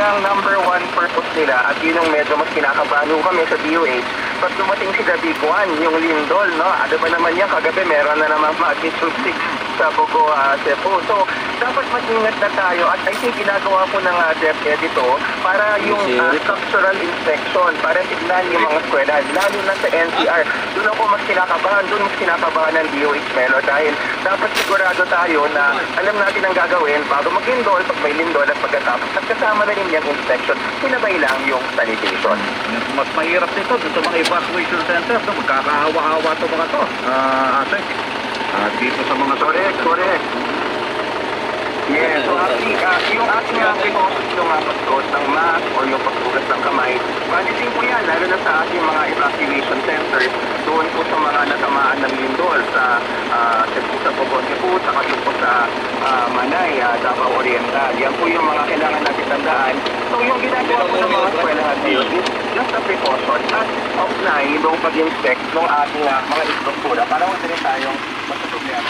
talagang number one purpose nila at yun ang medyo mas kinakabahan kami sa DOH. Pag dumating si the big one, yung lindol, no? Ano ba naman yan? Kagabi meron na naman magnitude 6 sa Bogo, Cebu. So, dapat mag-ingat na tayo at I think ginagawa po ng DepEd ito para yung structural inspection, para tignan yung mga eskwelahan, lalo na sa NCR. Doon ako mas kinakabahan, doon mas kinakabahan ng DOH Melo dahil dapat sigurado tayo na alam natin ang gagawin bago mag-lindol, pag may lindol at pagkatapos at kasama na rin yung inspection, sinabay lang yung sanitation. Mas mahirap nito dito sa mga evacuation centers, no? Magkakahawa-hawa ito mga to. Ate, dito sa mga... Correct. Yes, so actually, yung ating precautions yung pagsuot ng mask or yung pagbugas ng kamay, managing po yan, lalo na sa ating mga evacuation centers, doon po sa mga natamaan ng lindol sa Cebu, sa Bogon, Cebu, saka yung po sa Manay, Davao Oriental. Yan po yung mga kailangan natin tandaan. So yung ginagawa po ng mga eskwelahan ngayon is just a precaution at of na yung pag-inspect ng ating mga istruktura para huwag rin tayong masusublihan.